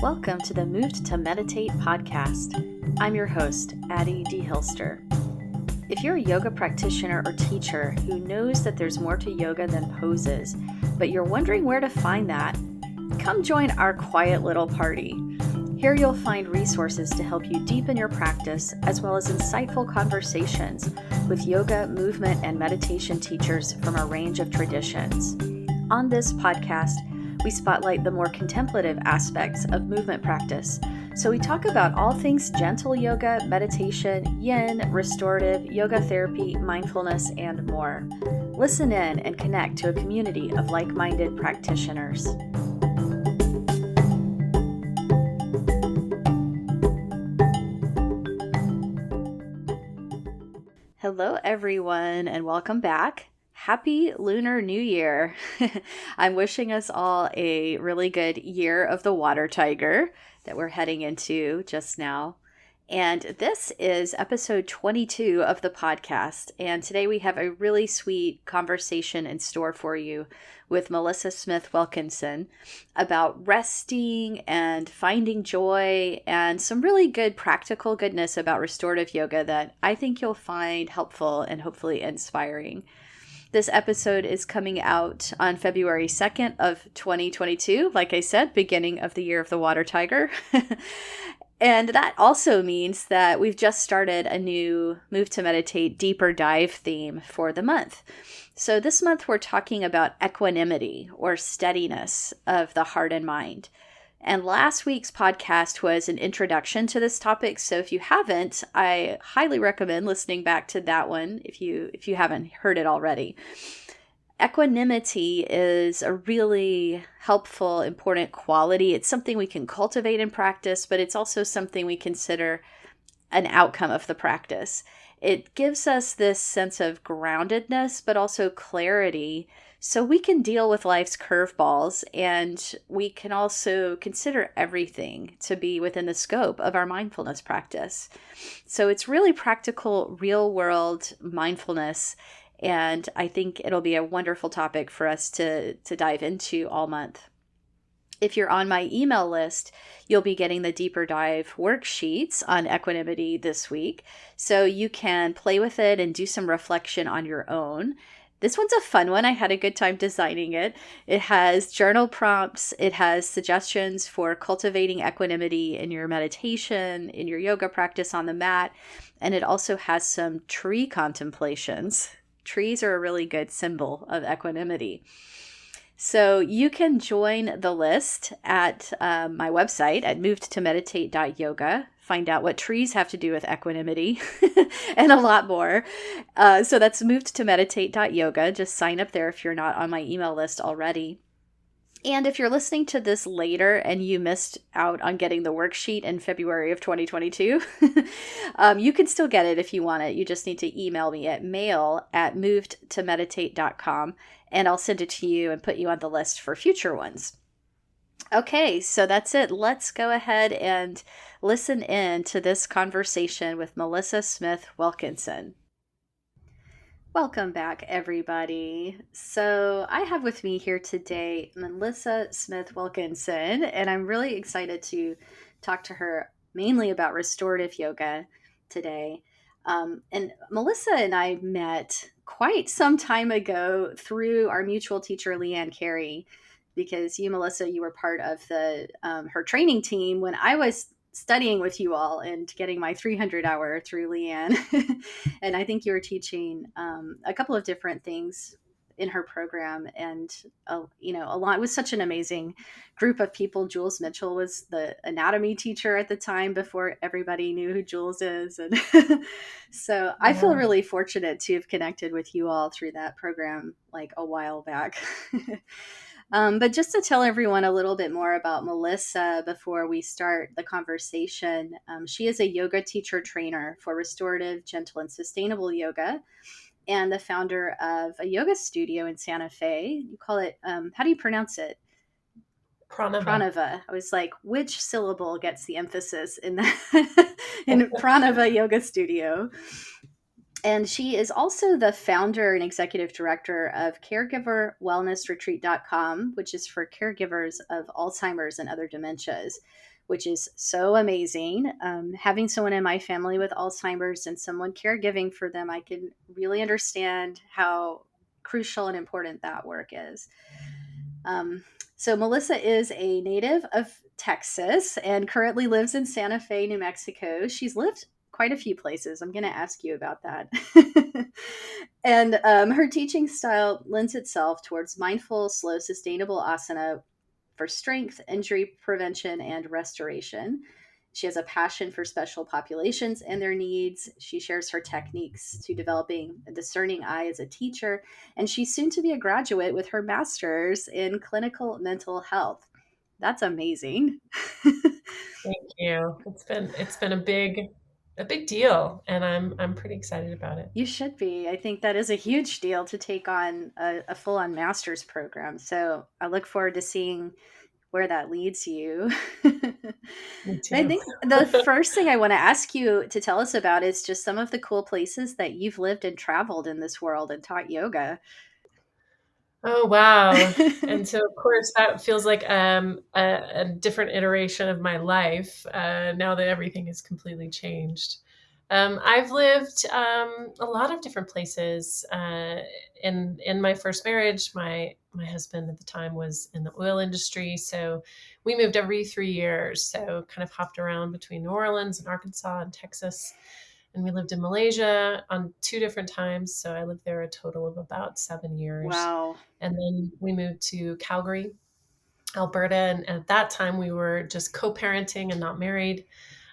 Welcome to the Moved to Meditate podcast. I'm your host, Addie D. Hilster. If you're a yoga practitioner or teacher who knows that there's more to yoga than poses, but you're wondering where to find that, come join our quiet little party. Here you'll find resources to help you deepen your practice, as well as insightful conversations with yoga, movement, and meditation teachers from a range of traditions. On this podcast, we spotlight the more contemplative aspects of movement practice. So we talk about all things gentle yoga, meditation, yin, restorative, yoga therapy, mindfulness, and more. Listen in and connect to a community of like-minded practitioners. Hello, everyone, and welcome back. Happy Lunar New Year. I'm wishing us all a really good year of the water tiger that we're heading into just now. And this is episode 22 of the podcast. And today we have a really sweet conversation in store for you with Melissa Smith-Wilkinson about resting and finding joy and some really good practical goodness about restorative yoga that I think you'll find helpful and hopefully inspiring. This episode is coming out on February 2nd of 2022. Like I said, beginning of the year of the water tiger. And that also means that we've just started a new Move to Meditate deeper dive theme for the month. So this month we're talking about equanimity or steadiness of the heart and mind. And last week's podcast was an introduction to this topic. So if you haven't, I highly recommend listening back to that one if you haven't heard it already. Equanimity is a really helpful, important quality. It's something we can cultivate in practice, but it's also something we consider an outcome of the practice. It gives us this sense of groundedness, but also clarity, so we can deal with life's curveballs, and we can also consider everything to be within the scope of our mindfulness practice. So it's really practical, real-world mindfulness, and I think it'll be a wonderful topic for us to dive into all month. If you're on my email list, you'll be getting the deeper dive worksheets on equanimity this week, so you can play with it and do some reflection on your own. This one's a fun one. I had a good time designing it. It has journal prompts. It has suggestions for cultivating equanimity in your meditation, in your yoga practice on the mat. And it also has some tree contemplations. Trees are a really good symbol of equanimity. So you can join the list at my website at movedtomeditate.yoga. Find out what trees have to do with equanimity and a lot more. So that's movedtomeditate.yoga. Just sign up there if you're not on my email list already. And if you're listening to this later and you missed out on getting the worksheet in February of 2022, you can still get it if you want it. You just need to email me at mail@movedtomeditate.com, and I'll send it to you and put you on the list for future ones. Okay, so that's it. Let's go ahead and listen in to this conversation with Melissa Smith-Wilkinson. Welcome back, everybody. So I have with me here today Melissa Smith-Wilkinson, and I'm really excited to talk to her mainly about restorative yoga today. And Melissa and I met quite some time ago through our mutual teacher, Leanne Carey, because you, Melissa, you were part of the her training team when I was studying with you all and getting my 300 hour through Leanne. And I think you were teaching a couple of different things in her program, and a lot. It was such an amazing group of people. Jules Mitchell was the anatomy teacher at the time before everybody knew who Jules is, and so I feel really fortunate to have connected with you all through that program like a while back. But just to tell everyone a little bit more about Melissa before we start the conversation, she is a yoga teacher trainer for restorative, gentle, and sustainable yoga, and the founder of a yoga studio in Santa Fe. You call it, how do you pronounce it? Pranava. I was like, which syllable gets the emphasis in that in Pranava Yoga Studio? And she is also the founder and executive director of caregiverwellnessretreat.com, which is for caregivers of Alzheimer's and other dementias. which is so amazing. Having someone in my family with Alzheimer's and someone caregiving for them, I can really understand how crucial and important that work is. Um, so, Melissa is a native of Texas and currently lives in Santa Fe, New Mexico. She's lived quite a few places. I'm going to ask you about that. And her teaching style lends itself towards mindful, slow, sustainable asana for strength, injury prevention, and restoration. She has a passion for special populations and their needs. She shares her techniques to developing a discerning eye as a teacher, and she's soon to be a graduate with her master's in clinical mental health. That's amazing. Thank you. It's been a big deal, and I'm pretty excited about it. You should be. I think that is a huge deal to take on a full on master's program. So I look forward to seeing where that leads you. Me I too. think the first thing I want to ask you to tell us about is just some of the cool places that you've lived and traveled in this world and taught yoga. Oh, wow. And so, of course, that feels like a different iteration of my life now that everything has completely changed. I've lived a lot of different places. In my first marriage, my husband at the time was in the oil industry, so we moved every 3 years. So kind of hopped around between New Orleans and Arkansas and Texas. And we lived in Malaysia on two different times. So I lived there a total of about 7 years. Wow. And then we moved to Calgary, Alberta. And at that time, we were just co parenting and not married.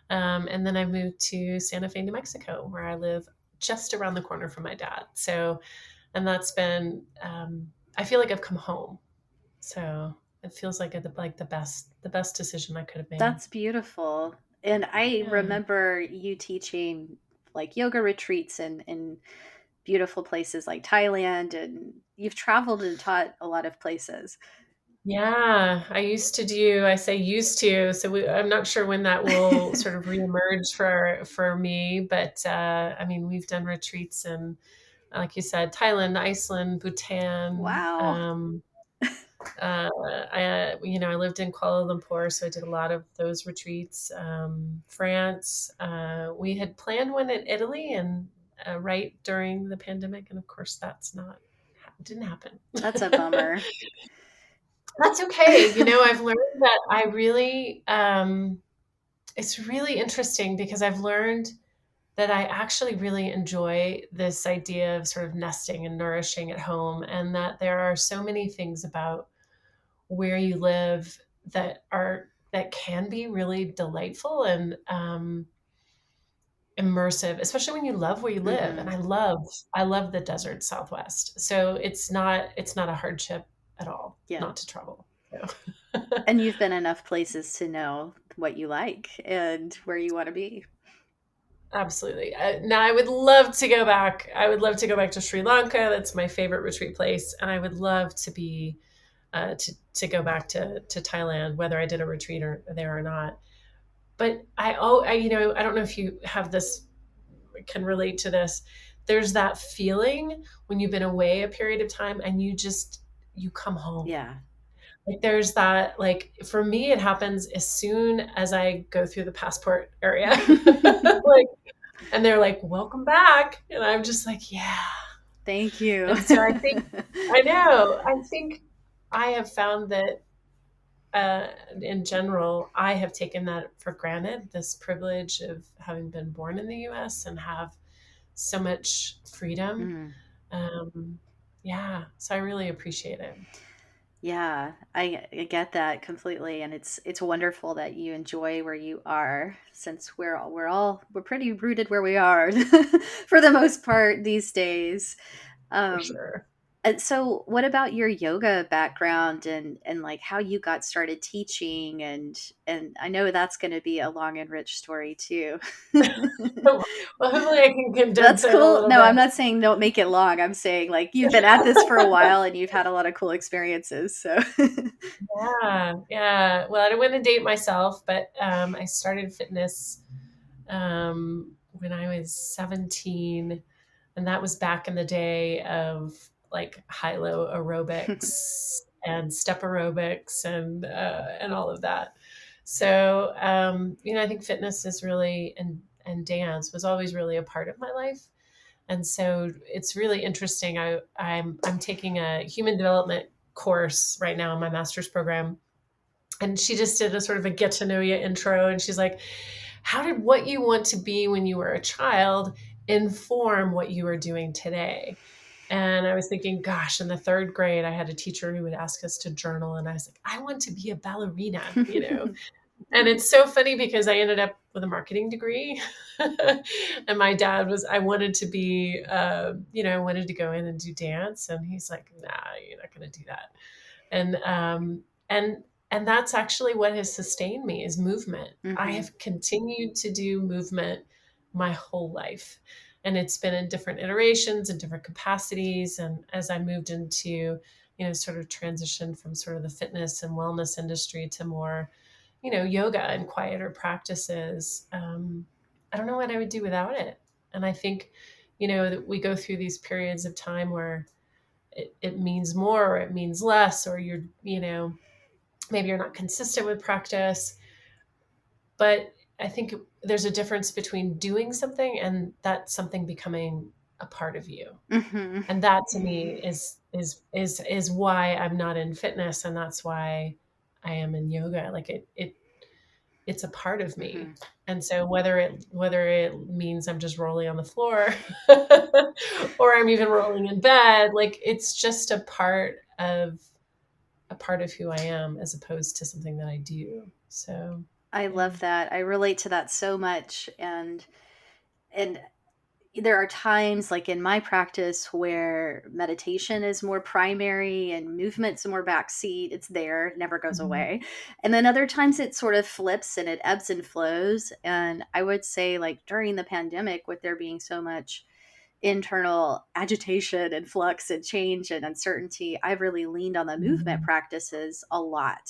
And then I moved to Santa Fe, New Mexico, where I live just around the corner from my dad. So, and that's been, I feel like I've come home. So it feels like the best decision I could have made. That's beautiful. And I Yeah. remember you teaching like yoga retreats in beautiful places like Thailand, and you've traveled and taught a lot of places. Yeah, I say used to, so I'm not sure when that will sort of reemerge for me, but I mean, we've done retreats in, like you said, Thailand, Iceland, Bhutan. Wow. I lived in Kuala Lumpur, so I did a lot of those retreats. France. We had planned one in Italy, and right during the pandemic, and of course, didn't happen. That's a bummer. That's okay. I've learned that it's really interesting because I've learned that I actually really enjoy this idea of sort of nesting and nourishing at home, and that there are so many things about where you live that can be really delightful and immersive, especially when you love where you live. And Hmm. I love the desert Southwest, so it's not a hardship at all Yeah. not to travel. So. And you've been enough places to know what you like and where you want to be. Absolutely. Now, I would love to go back. I would love to go back to Sri Lanka. That's my favorite retreat place, and I would love to be to go back to Thailand, whether I did a retreat there or not. But I don't know if you have this can relate to this. There's that feeling when you've been away a period of time and you come home. Yeah. Like there's that, like for me, it happens as soon as I go through the passport area. Like, and they're like, welcome back. And I'm just like, yeah. Thank you. And so I think I have found that in general, I have taken that for granted, this privilege of having been born in the US and have so much freedom. Mm. Um, yeah, so I really appreciate it. Yeah, I get that completely, and it's wonderful that you enjoy where you are, since we're pretty rooted where we are for the most part these days. For Um, sure. and so, what about your yoga background and like how you got started teaching, and I know that's going to be a long and rich story too. Well, hopefully I can condense That's it a cool. little No, bit. I'm not saying don't make it long. I'm saying like you've been at this for a while and you've had a lot of cool experiences. So, Yeah, yeah. Well, I don't want to date myself, but I started fitness when I was 17, and that was back in the day of like high-low aerobics and step aerobics and all of that. So, I think fitness is really, and dance was always really a part of my life. And so it's really interesting. I'm taking a human development course right now in my master's program. And she just did a sort of a get to know you intro. And she's like, how did what you want to be when you were a child inform what you are doing today? And I was thinking, gosh, in the third grade, I had a teacher who would ask us to journal. And I was like, I want to be a ballerina. And it's so funny because I ended up with a marketing degree. And my dad I wanted to be, I wanted to go in and do dance. And he's like, nah, you're not going to do that. And and that's actually what has sustained me is movement. I have continued to do movement my whole life, and it's been in different iterations and different capacities. And as I moved into, sort of transition from sort of the fitness and wellness industry to more, yoga and quieter practices, I don't know what I would do without it. And I think, that we go through these periods of time where it means more or it means less, or maybe you're not consistent with practice. But I think there's a difference between doing something and that something becoming a part of you. And that to me is why I'm not in fitness, and that's why I am in yoga. Like it's a part of me. And so whether it means I'm just rolling on the floor or I'm even rolling in bed, like it's just a part of who I am, as opposed to something that I do. So I love that. I relate to that so much. And there are times like in my practice where meditation is more primary and movement's more backseat. It's there, never goes away. And then other times it sort of flips and it ebbs and flows. And I would say, like during the pandemic, with there being so much internal agitation and flux and change and uncertainty, I've really leaned on the movement practices a lot,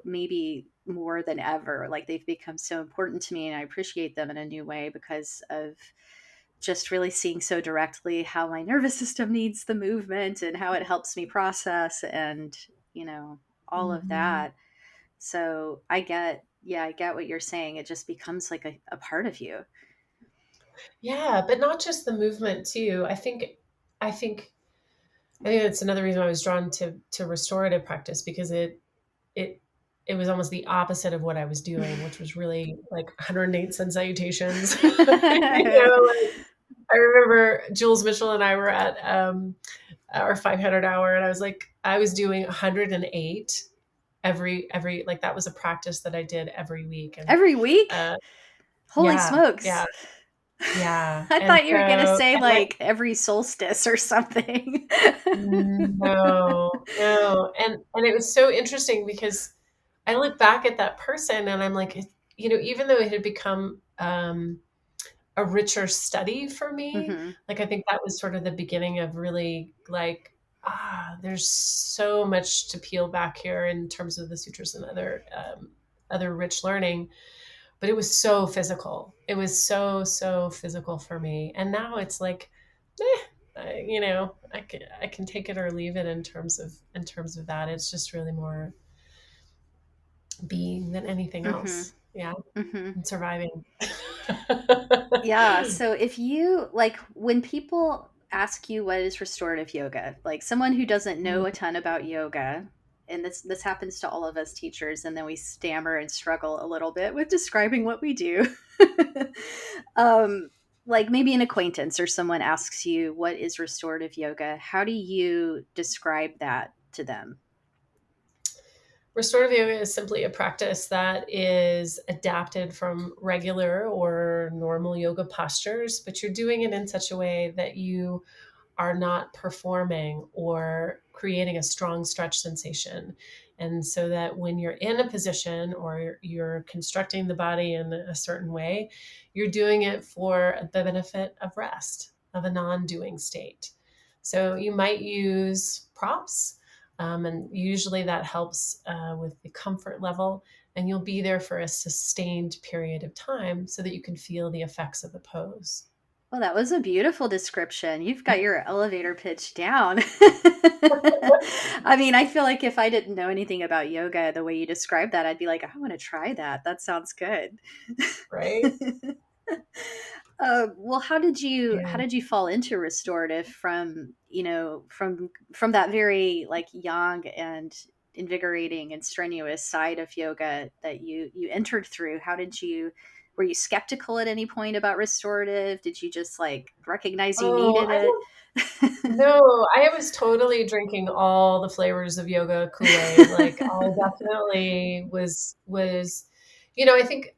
maybe more than ever. Like they've become so important to me, and I appreciate them in a new way because of just really seeing so directly how my nervous system needs the movement and how it helps me process and, all of that. So I get what you're saying. It just becomes like a part of you. Yeah, but not just the movement too. I think that's another reason I was drawn to restorative practice, because it it was almost the opposite of what I was doing, which was really like 108 sun salutations. I remember Jules Mitchell and I were at our 500 hour, and I was doing 108 every like that was a practice that I did every week. And Every week? Holy yeah, smokes. yeah. I And thought you were going to so, say and like every solstice or something. no. And it was so interesting because I look back at that person and I'm like, even though it had become a richer study for me, like I think that was sort of the beginning of really like, there's so much to peel back here in terms of the sutras and other rich learning. But it was so physical. It was so physical for me. And now it's like, I can take it or leave it in terms of that. It's just really more being than anything else. Yeah. And surviving. Yeah. So if you like, when people ask you what is restorative yoga, like someone who doesn't know a ton about yoga, and this happens to all of us teachers, and then we stammer and struggle a little bit with describing what we do. Like maybe an acquaintance or someone asks you what is restorative yoga, how do you describe that to them? Restorative yoga is simply a practice that is adapted from regular or normal yoga postures, but you're doing it in such a way that you are not performing or creating a strong stretch sensation. And so that when you're in a position or you're constructing the body in a certain way, you're doing it for the benefit of rest, of a non-doing state. So you might use props, and usually that helps with the comfort level, and you'll be there for a sustained period of time so that you can feel the effects of the pose. Well, that was a beautiful description. You've got your elevator pitch down. I mean, I feel like if I didn't know anything about yoga, the way you described that, I'd be like, I want to try that. That sounds good. Right? Well, how Yeah. did you fall into restorative from, from that very like young and invigorating and strenuous side of yoga that you entered through? Were you skeptical at any point about restorative? Did you just like recognize you Oh, needed it? no, I was totally drinking all the flavors of yoga Kool-Aid. Like I definitely was,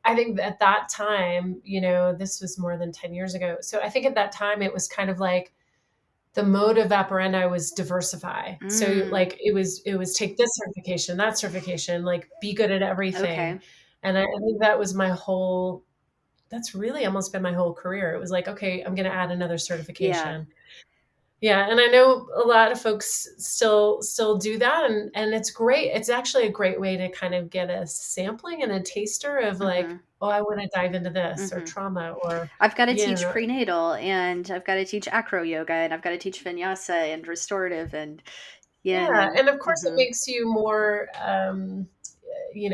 I think at that time, this was more than 10 years ago. So I think at that time it was kind of like the mode of operandi was diversify. So Mm, like it was take this certification, that certification, like be good at everything. okay. And I think that's really almost been my whole career. It was like, okay, I'm going to add another Yeah. certification. Yeah, and I know a lot of folks still do that, and it's great. It's actually a great way to kind of get a sampling and a taster of like, Hmm. oh, I want to dive into this or Hmm. trauma or I've got to you teach know, prenatal, and I've got to teach acro yoga, and I've got to teach vinyasa and restorative, and yeah, and yeah, then and of course it mhm. makes you more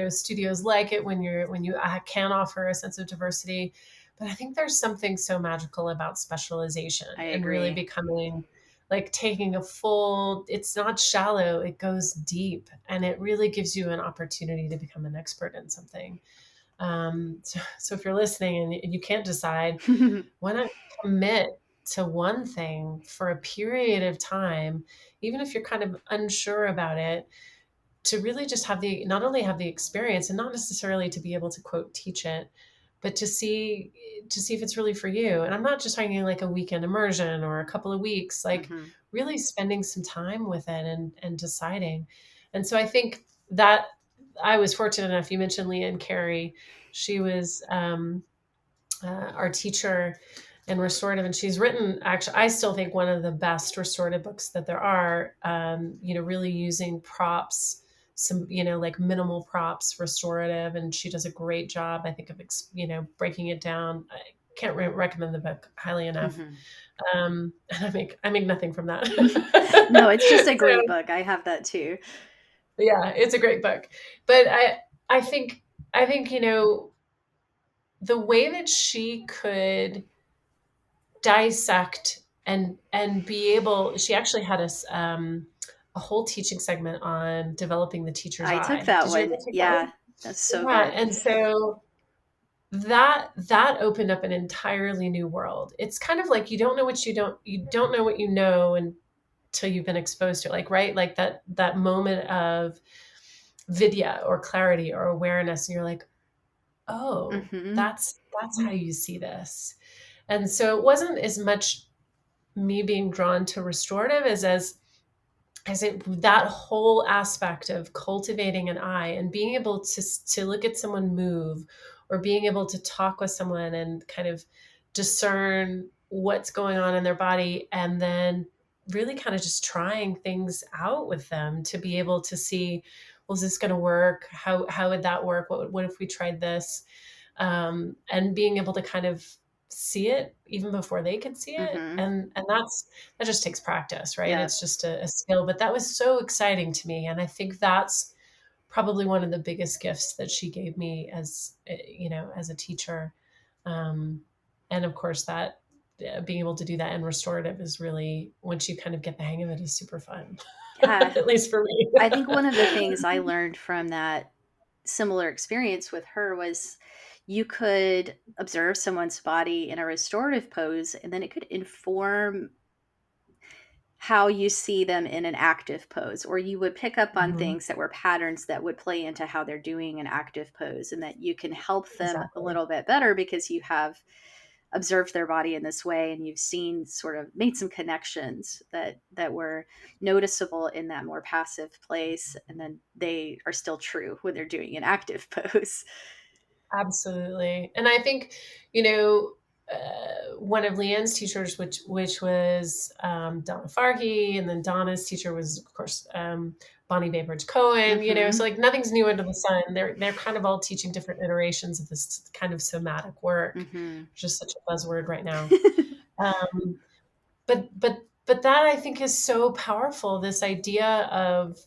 studios like it when you can offer a sense of diversity. But I think there's something so magical about specialization I and really agree. becoming like taking a full, it's not shallow, it goes deep and it really gives you an opportunity to become an expert in something. So if you're listening and you can't decide, why not commit to one thing for a period of time, even if you're kind of unsure about it, to really just have the not only have the experience and not necessarily to be able to quote teach it, but to see if it's really for you. And I'm not just talking like a weekend immersion or a couple of weeks, like Hmm. really spending some time with it and deciding. And so I think that I was fortunate enough. You mentioned Leanne Carey. She was our teacher in restorative, and she's written, actually I still think, one of the best restorative books that there are, really using props, some like minimal props restorative, and she does a great job, I think, of breaking it down. I can't recommend the book highly enough. Hmm. And I make nothing from that. No, it's just a great So book. I have that too. yeah, it's a great book. But I think the way that she could dissect and be able, she actually had a whole teaching segment on developing the teacher's I took eye. that Did you ever one. take that Yeah, one? that's so Yeah, good. and so that opened up an entirely new world. It's kind of like you don't know what you know until you've been exposed to it, like, right, like that moment of vidya or clarity or awareness, and you're like, oh, Hmm. that's how you see this. And so it wasn't as much me being drawn to restorative as it that whole aspect of cultivating an eye and being able to look at someone move, or being able to talk with someone and kind of discern what's going on in their body, and then really kind of just trying things out with them to be able to see, well, is this going to work? How would that work? What if we tried this? And being able to kind of see it even before they could see it, Hmm. and that just takes practice, right? Yeah. It's just a skill, but that was so exciting to me, and I think that's probably one of the biggest gifts that she gave me as a teacher. um, and of course that being able to do that in restorative is really, once you kind of get the hang of it, is super fun. Yeah. At least for me. I think one of the things I learned from that similar experience with her was you could observe someone's body in a restorative pose, and then it could inform how you see them in an active pose, or you would pick up on Mhm. things that were patterns that would play into how they're doing an active pose, and that you can help them a Exactly. little bit better because you have observed their body in this way, and you've seen, sort of made some connections that were noticeable in that more passive place, and then they are still true when they're doing an active pose. Absolutely. And I think, you know, one of Leanne's teachers, which was Donna Farhi, and then Donna's teacher was, of course, Bonnie Bainbridge Cohen. So Hmm. like nothing's new under the sun. They're kind of all teaching different iterations of this kind of somatic work, Hmm. which is such a buzzword right now. Um, but that I think is so powerful. This idea of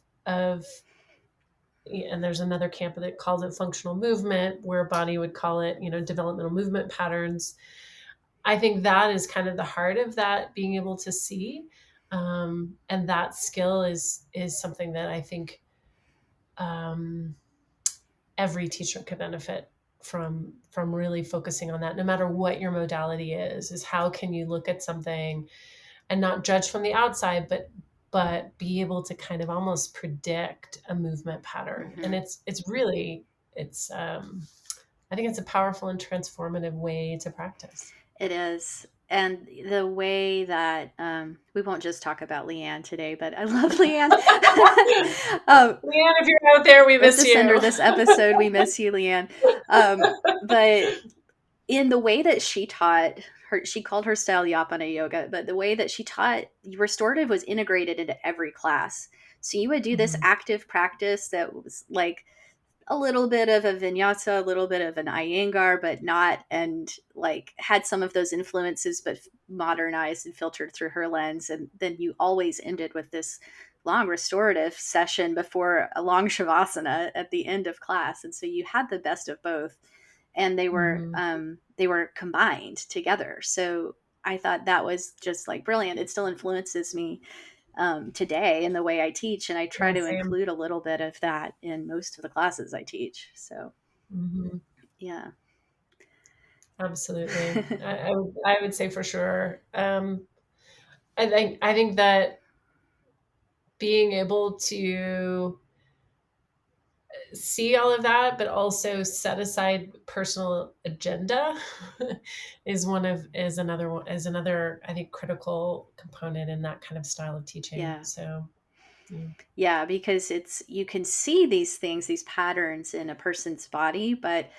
and there's another camp that calls it functional movement, where body would call it, developmental movement patterns. I think that is kind of the heart of that, being able to see, and that skill is something that I think um, every teacher could benefit from really focusing on that, no matter what your modality is how can you look at something and not judge from the outside, but be able to kind of almost predict a movement pattern. And it's really, I think it's a powerful and transformative way to practice. It is. And the way that we won't just talk about Leanne today, but I love Leanne. Leanne, if you're out there, we miss you. Send her this episode. We miss you, Leanne. But in the way that she taught her, she called her style Yapana yoga, but the way that she taught restorative was integrated into every class. So you would do this active practice that was like a little bit of a vinyasa, a little bit of an Iyengar, but not, and like had some of those influences, but modernized and filtered through her lens. And then you always ended with this long restorative session before a long shavasana at the end of class. And so you had the best of both, and they were combined together. So I thought that was just like brilliant. It still influences me today in the way I teach. And I try to include a little bit of that in most of the classes I teach. So, yeah. Absolutely. I would say for sure. I think that being able to see all of that, but also set aside personal agenda is another, I think, critical component in that kind of style of teaching. Yeah. So, yeah, because you can see these things, these patterns in a person's body, but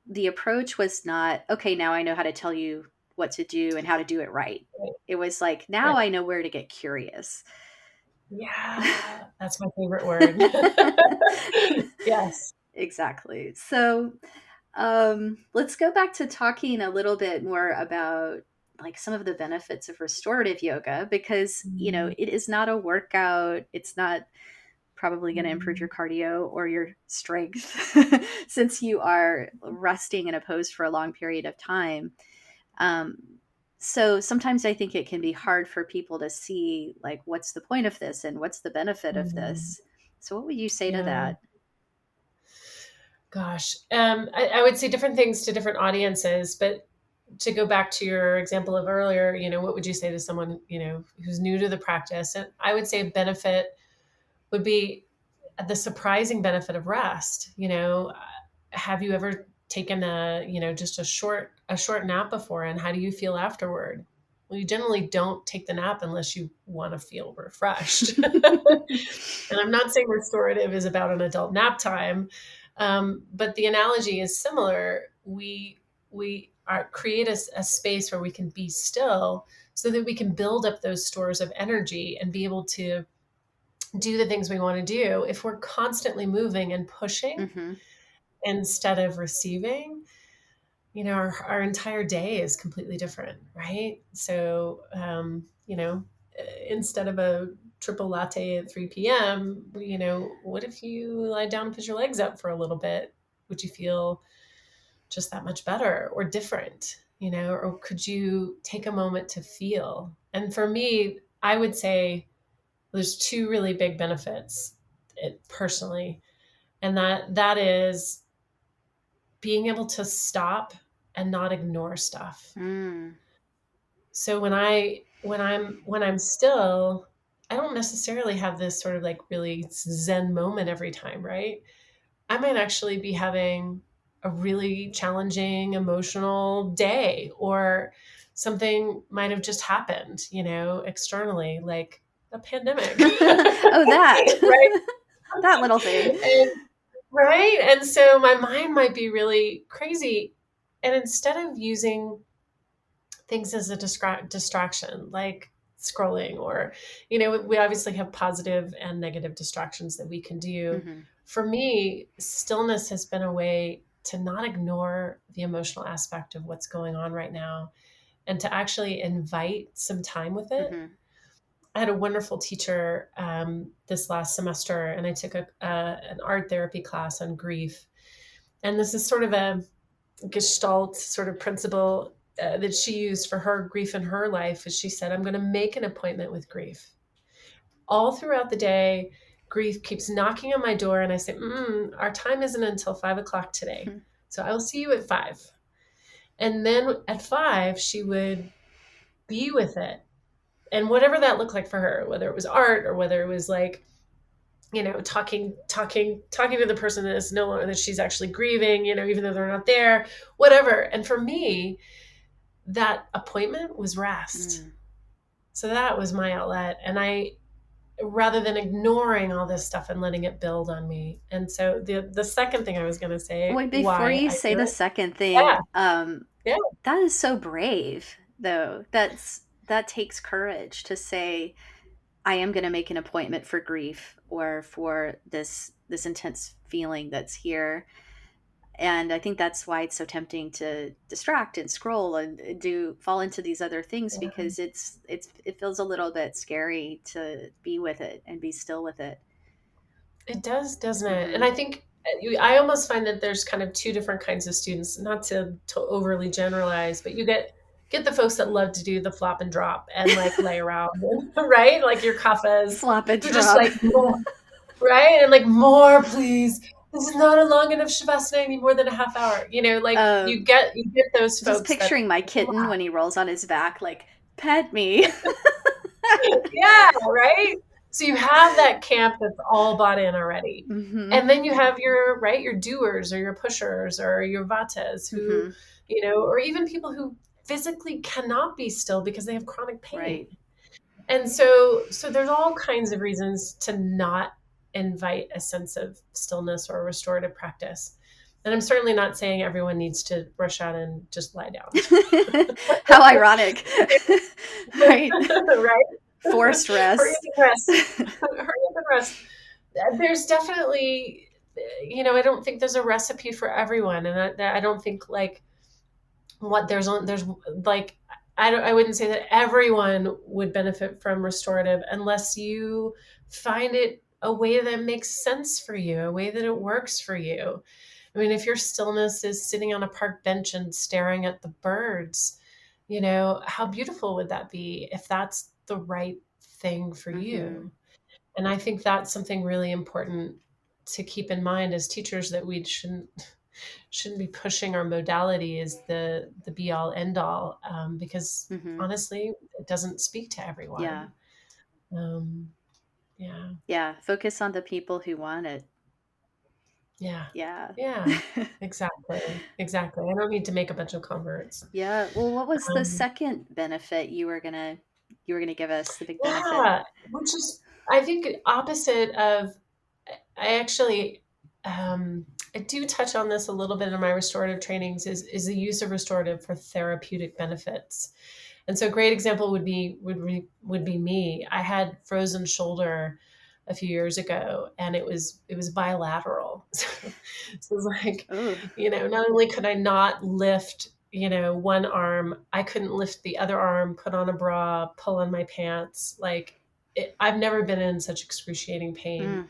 the approach was not, okay, now I know how to tell you what to do and how to do it right. It was like, now I know where to get curious. Yeah, that's my favorite word. Yes. Exactly. So let's go back to talking a little bit more about like some of the benefits of restorative yoga, because it is not a workout. It's not probably going to improve your cardio or your strength since you are resting in a pose for a long period of time. So sometimes I think it can be hard for people to see like what's the point of this and what's the benefit of this. So what would you say to that? Gosh, I would say different things to different audiences, but to go back to your example of earlier, what would you say to someone, who's new to the practice? And I would say a benefit would be the surprising benefit of rest. Have you ever taken just a short nap before, and how do you feel afterward? Well, you generally don't take the nap unless you want to feel refreshed. And I'm not saying restorative is about an adult nap time, but the analogy is similar. We create a space where we can be still so that we can build up those stores of energy and be able to do the things we want to do. If we're constantly moving and pushing instead of receiving, our entire day is completely different, right? So, instead of a triple latte at 3 p.m., what if you lie down and put your legs up for a little bit? Would you feel just that much better or different? Or could you take a moment to feel? And for me, I would say there's two really big benefits personally. And that is being able to stop and not ignore stuff. So when I'm still, I don't necessarily have this sort of like really Zen moment every time, right? I might actually be having a really challenging emotional day, or something might have just happened, externally, like a pandemic. Oh, that. Right. That little thing. Right. And so my mind might be really crazy. And instead of using things as a distraction, like scrolling, or, we obviously have positive and negative distractions that we can do. For me, stillness has been a way to not ignore the emotional aspect of what's going on right now, and to actually invite some time with it. Mm-hmm. I had a wonderful teacher this last semester, and I took an art therapy class on grief. And this is sort of a Gestalt sort of principle that she used for her grief in her life. Is she said, I'm going to make an appointment with grief. All throughout the day, grief keeps knocking on my door, and I say, our time isn't until 5 o'clock today. Mm-hmm. So I will see you at 5. And then at 5, she would be with it. And whatever that looked like for her, whether it was art or whether it was like, talking to the person that is no longer, that she's actually grieving, even though they're not there, whatever. And for me, that appointment was rest. So that was my outlet. And rather than ignoring all this stuff and letting it build on me. And so the second thing I was going to say, Wait, before you say the second thing, yeah. That is so brave, though. That takes courage to say, I am going to make an appointment for grief or for this intense feeling that's here. And I think that's why it's so tempting to distract and scroll and fall into these other things, because it feels a little bit scary to be with it and be still with it. It does, doesn't it? And I think I almost find that there's kind of two different kinds of students, not to overly generalize, but you get the folks that love to do the flop and drop and like lay around, right? Like your kaffas. Flop and drop. Just like, more, right? And like, more, please. This is not a long enough Shavasana, any more than a half hour. You get those folks. Just picturing my kitten when he rolls on his back, like, pet me. Yeah, right? So you have that camp that's all bought in already. Mm-hmm. And then you have your doers or your pushers or your vatas who, or even people who physically cannot be still because they have chronic pain. Right. And so there's all kinds of reasons to not invite a sense of stillness or restorative practice. And I'm certainly not saying everyone needs to rush out and just lie down. How ironic. Right. Right. Forced rest. Hurry up and rest. There's definitely, I don't think there's a recipe for everyone. And I don't think like there's like, I wouldn't say that everyone would benefit from restorative unless you find it a way that makes sense for you, a way that it works for you. I mean, if your stillness is sitting on a park bench and staring at the birds, how beautiful would that be if that's the right thing for you? And I think that's something really important to keep in mind as teachers, that we shouldn't be pushing our modality as the be all end all, because honestly, it doesn't speak to everyone. Yeah. Focus on the people who want it. Yeah. Exactly. I don't need to make a bunch of converts. Yeah. Well, what was the second benefit you were gonna give us? The big benefit, which is, I think, opposite of. I actually, I do touch on this a little bit in my restorative trainings. Is the use of restorative for therapeutic benefits. And so a great example would be me. I had frozen shoulder a few years ago, and it was bilateral. So it was like, not only could I not lift, one arm, I couldn't lift the other arm, put on a bra, pull on my pants. Like I've never been in such excruciating pain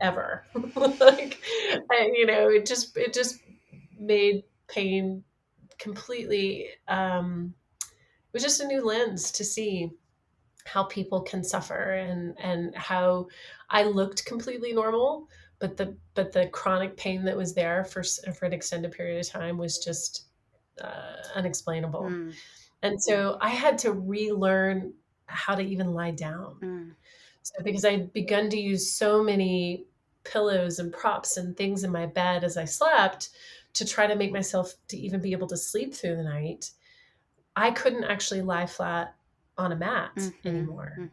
ever. Like, it just made pain completely, it was just a new lens to see how people can suffer, and how I looked completely normal, but the chronic pain that was there for an extended period of time was just unexplainable. And so I had to relearn how to even lie down. So because I'd begun to use so many pillows and props and things in my bed as I slept to try to make myself to even be able to sleep through the night, I couldn't actually lie flat on a mat anymore.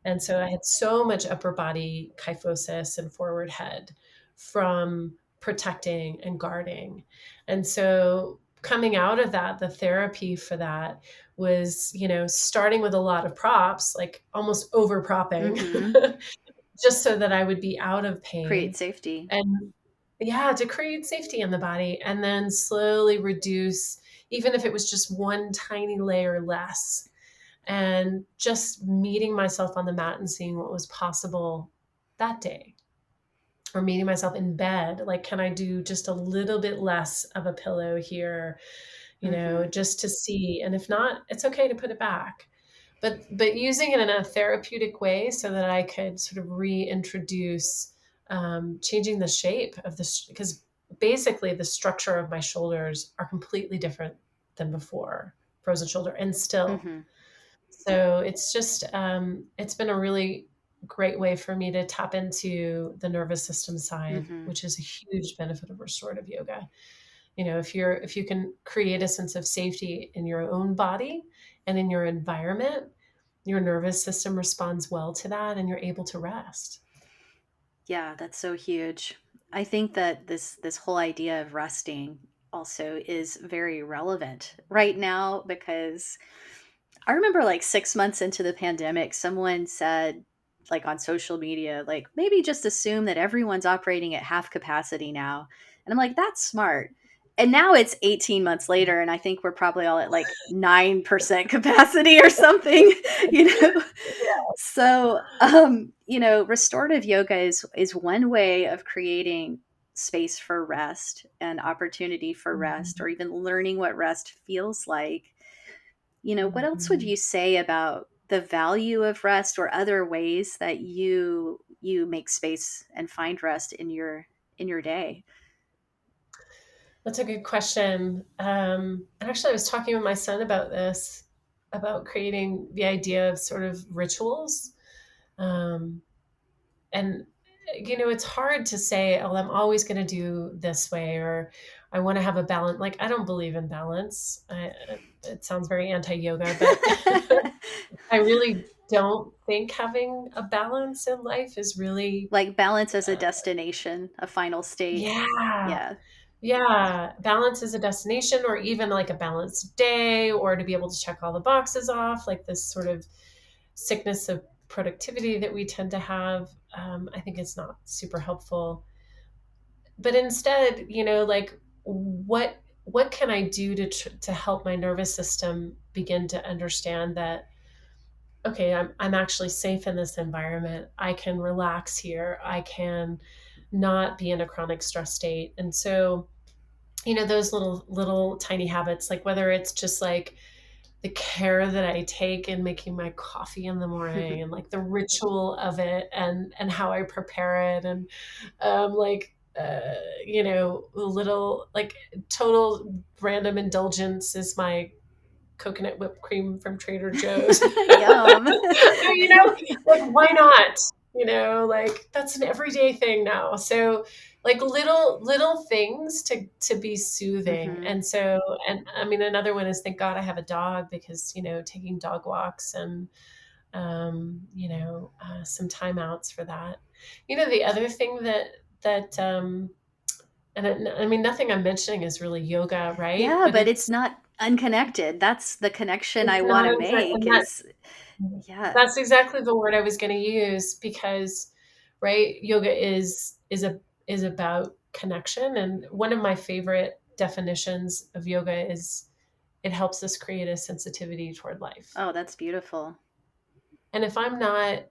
And so I had so much upper body kyphosis and forward head from protecting and guarding. And so coming out of that, the therapy for that was, starting with a lot of props, like almost over propping, just so that I would be out of pain. Create safety. And to create safety in the body, and then slowly reduce even if it was just one tiny layer less, and just meeting myself on the mat and seeing what was possible that day, or meeting myself in bed. Like, can I do just a little bit less of a pillow here, just to see, and if not, it's okay to put it back. But using it in a therapeutic way so that I could sort of reintroduce, changing the shape of this, because basically the structure of my shoulders are completely different than before, frozen shoulder, and still. So it's just, it's been a really great way for me to tap into the nervous system side, which is a huge benefit of restorative yoga. If you can create a sense of safety in your own body and in your environment, your nervous system responds well to that, and you're able to rest. Yeah, that's so huge. I think that this whole idea of resting also is very relevant right now, because I remember like 6 months into the pandemic, someone said, like on social media, like maybe just assume that everyone's operating at half capacity now. And I'm like, that's smart. And now it's 18 months later, and I think we're probably all at like 9% capacity or something, you know? So, restorative yoga is one way of creating space for rest and opportunity for rest, or even learning what rest feels like. What else would you say about the value of rest, or other ways that you make space and find rest in your day? That's a good question. And actually, I was talking with my son about this, about creating the idea of sort of rituals. Um, and, it's hard to say, oh, I'm always going to do this way, or I want to have a balance. Like, I don't believe in balance. It sounds very anti-yoga, but I really don't think having a balance in life is really, Like balance as a destination, a final state. yeah. Yeah. Yeah, balance is a destination, or even like a balanced day, or to be able to check all the boxes off, like this sort of sickness of productivity that we tend to have. I think it's not super helpful. But instead, like, what can I do to help my nervous system begin to understand that, okay, I'm actually safe in this environment. I can relax here. I can not be in a chronic stress state. And so, those little tiny habits, like whether it's just like the care that I take in making my coffee in the morning, and like the ritual of it, and how I prepare it, and like little, like, total random indulgence is my coconut whipped cream from Trader Joe's. Yum. Like, why not? Like, that's an everyday thing now. So, like, little things to be soothing. And so, and I mean, another one is, thank God I have a dog, because, taking dog walks, and some timeouts for that. The other thing that and I mean, nothing I'm mentioning is really yoga, right? Yeah, But but it's not unconnected. That's the connection I it's want not, to make and is, yeah. that's exactly the word I was going to use, because, right, yoga is about connection, and one of my favorite definitions of yoga is, it helps us create a sensitivity toward life. Oh, that's beautiful. And if I'm not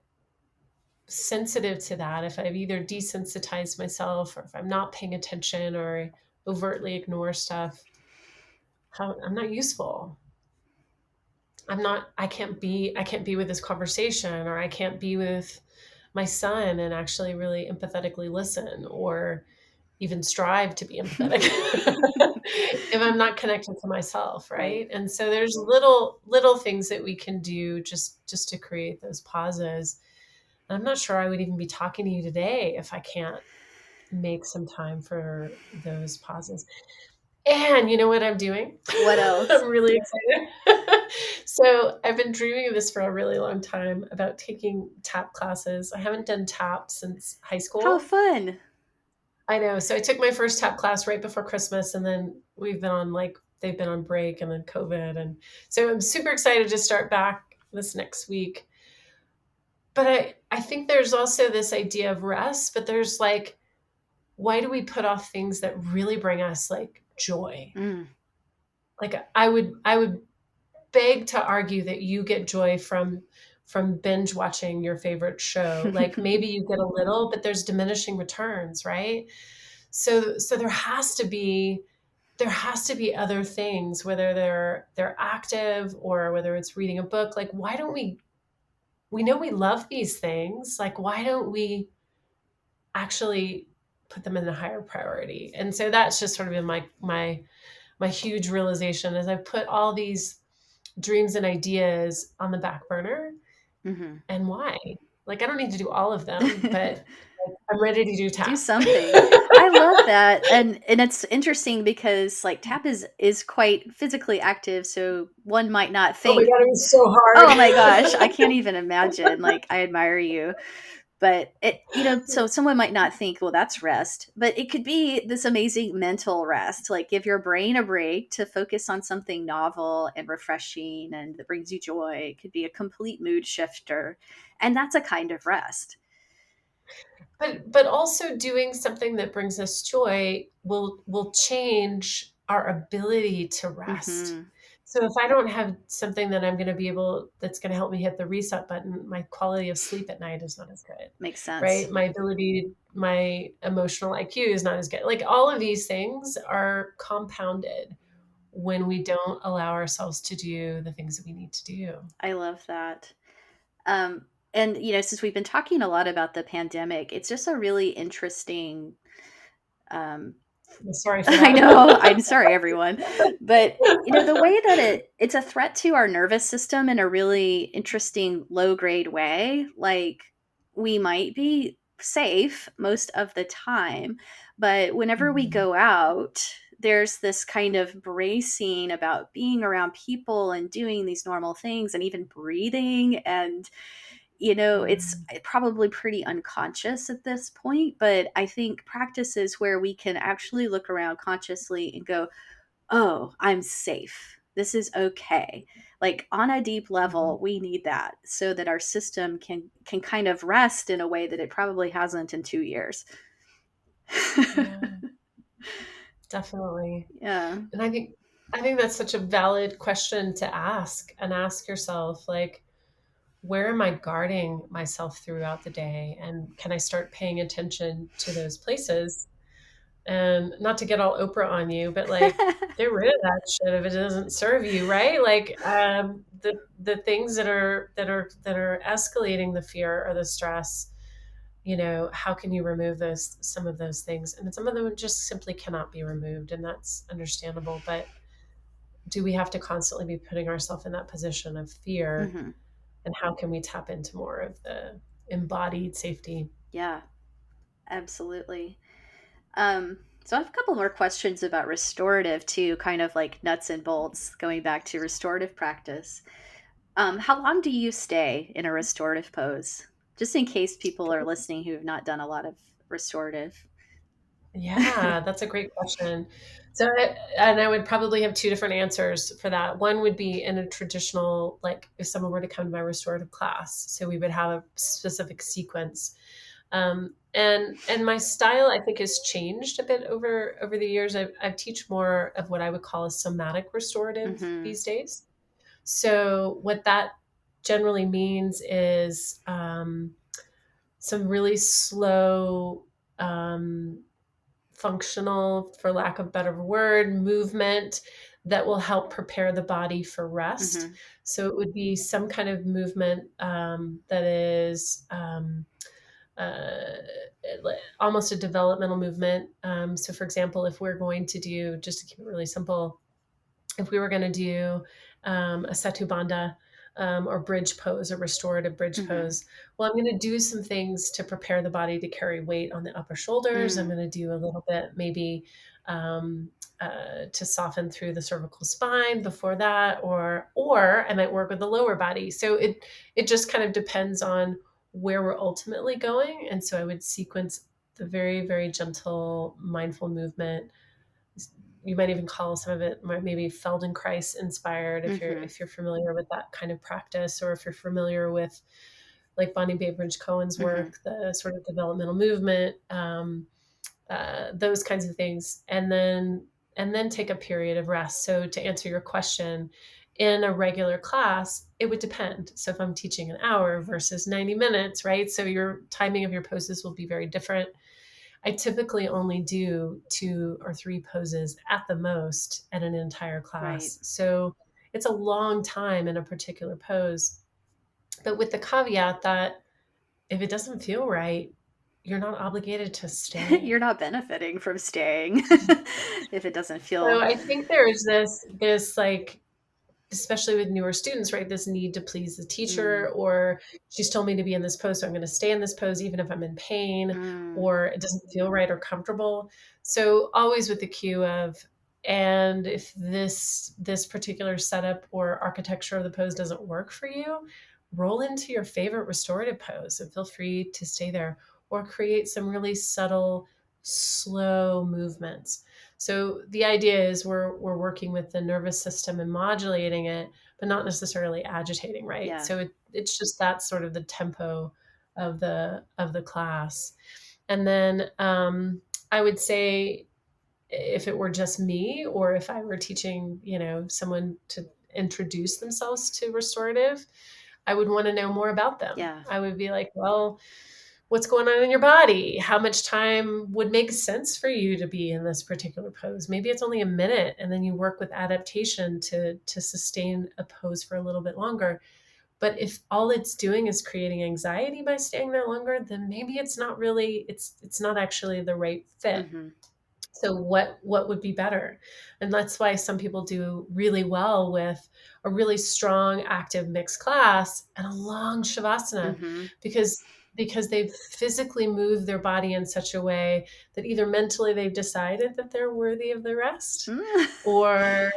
sensitive to that, if I've either desensitized myself, or if I'm not paying attention, or overtly ignore stuff, I'm not useful. I can't be with this conversation, or I can't be with my son and actually really empathetically listen, or even strive to be empathetic, if I'm not connected to myself. Right. Right. And so there's little things that we can do just to create those pauses. And I'm not sure I would even be talking to you today if I can't make some time for those pauses. And you know what I'm doing? What else? I'm really excited. So I've been dreaming of this for a really long time, about taking tap classes. I haven't done tap since high How school. fun. I know. So I took my first tap class right before Christmas, and then they've been on break, and then COVID. And so I'm super excited to start back this next week. But I think there's also this idea of rest, but there's like, why do we put off things that really bring us like joy? like I would beg to argue that you get joy from binge watching your favorite show. Like maybe you get a little, but there's diminishing returns, right? So there has to be other things, whether they're active or whether it's reading a book. Like why don't we know we love these things, like why don't we actually put them in the higher priority? And so that's just sort of been my huge realization, is I've put all these dreams and ideas on the back burner. Mm-hmm. And why? Like I don't need to do all of them, but like, I'm ready to do Do tap. something. I love that. And it's interesting because like tap is quite physically active, so one might not Oh my think, God, it was so "Oh my gosh, I hard. can't even imagine." Like I admire you. But so someone might not think, "Well, that's rest." But it could be this amazing mental rest. Like give your brain a break to focus on something novel and refreshing and that brings you joy. It could be a complete mood shifter. And that's a kind of rest. But also doing something that brings us joy will change our ability to rest. Mhm. So if I don't have something that I'm going to be able that's going to help me hit the reset button, my quality of sleep at night is not as good, Makes sense. right? My emotional IQ is not as good. Like all of these things are compounded when we don't allow ourselves to do the things that we need to do. I love that. Um, and since we've been talking a lot about the pandemic, it's just a really interesting. Um, I'm sorry for I that. know. I'm sorry, everyone, but the way that it's a threat to our nervous system in a really interesting low grade way. Like we might be safe most of the time, but whenever we Mhm. go out, there's this kind of bracing about being around people and doing these normal things and even breathing. And it's Mm. probably pretty unconscious at this point, but I think practices where we can actually look around consciously and go, "Oh, I'm safe. This is okay." Like on a deep Mhm. level, we need that so that our system can kind of rest in a way that it probably hasn't in 2 years. Yeah, definitely. Yeah. And I think that's such a valid question to ask, and ask yourself, like, where am I guarding myself throughout the day? And can I start paying attention to those places? And not to get all Oprah on you, but like get rid of that shit if it doesn't serve you, right? Like the things that are escalating the fear or the stress, how can you remove some of those things? And some of them just simply cannot be removed, and that's understandable. But do we have to constantly be putting ourselves in that position of fear? Hmm. And how can we tap into more of the embodied safety? Yeah, absolutely. So I have a couple more questions about restorative too, kind of like nuts and bolts, going back to restorative practice. How long do you stay in a restorative pose? Just in case people are listening who have not done a lot of restorative. Yeah, that's a great question. And I would probably have two different answers for that. One would be in a traditional, like if someone were to come to my restorative class, so we would have a specific sequence. And my style, I think, has changed a bit over the years. I teach more of what I would call a somatic restorative Hmm. these days. So what that generally means is some really slow, functional, for lack of a better word, movement that will help prepare the body for rest. Hmm. So it would be some kind of movement that is uh, almost a developmental movement. So, for example, if we're going to do, just to keep it really simple, if we were going to do a Setu Bandha or bridge pose, or restorative bridge Hmm. pose, well, I'm going to do some things to prepare the body to carry weight on the upper shoulders. I'm Mm. going to do a little bit maybe um, to soften through the cervical spine before that, or I might work with the lower body. So it just kind of depends on where we're ultimately going. And so I would sequence the very, very gentle, mindful movement. You might even call some of it maybe Feldenkrais inspired, if you're Hmm. if you're familiar with that kind of practice, or if you're familiar with like Bonnie Bainbridge Cohen's Hmm. work, the sort of developmental movement, those kinds of things. And then and then take a period of rest. So to answer your question, in a regular class, it would depend. So if I'm teaching an hour versus 90 minutes, right? So your timing of your poses will be very different. I typically only do 2 or 3 poses at the most at an entire Right. class. So it's a long time in a particular pose, but with the caveat that if it doesn't feel right, you're not obligated to You're stay. not benefiting from staying if it doesn't So feel. I think there's this like, especially with newer students, right? This need to please the teacher, Mm, or she's told me to be in this pose, so I'm going to stay in this pose even if I'm in pain, mm, or it doesn't feel right or comfortable. So always with the cue of, and if this particular setup or architecture of the pose doesn't work for you, roll into your favorite restorative pose and feel free to stay there, or create some really subtle, slow movements. So the idea is we're working with the nervous system and modulating it, but not necessarily agitating, right? yeah. So it's just that sort of the tempo of the class. And then I would say if it were just me, or if I were teaching, someone to introduce themselves to restorative, I would want to know more about them. Yeah. I would be like, well, what's going on in your body? How much time would make sense for you to be in this particular pose? Maybe it's only a minute, and then you work with adaptation to sustain a pose for a little bit longer. But if all it's doing is creating anxiety by staying there longer, then maybe it's not actually the right fit. Mm-hmm. So what would be better? And that's why some people do really well with a really strong active mixed class and a long shavasana, Mm-hmm. because they've physically moved their body in such a way that either mentally they've decided that they're worthy of the rest, or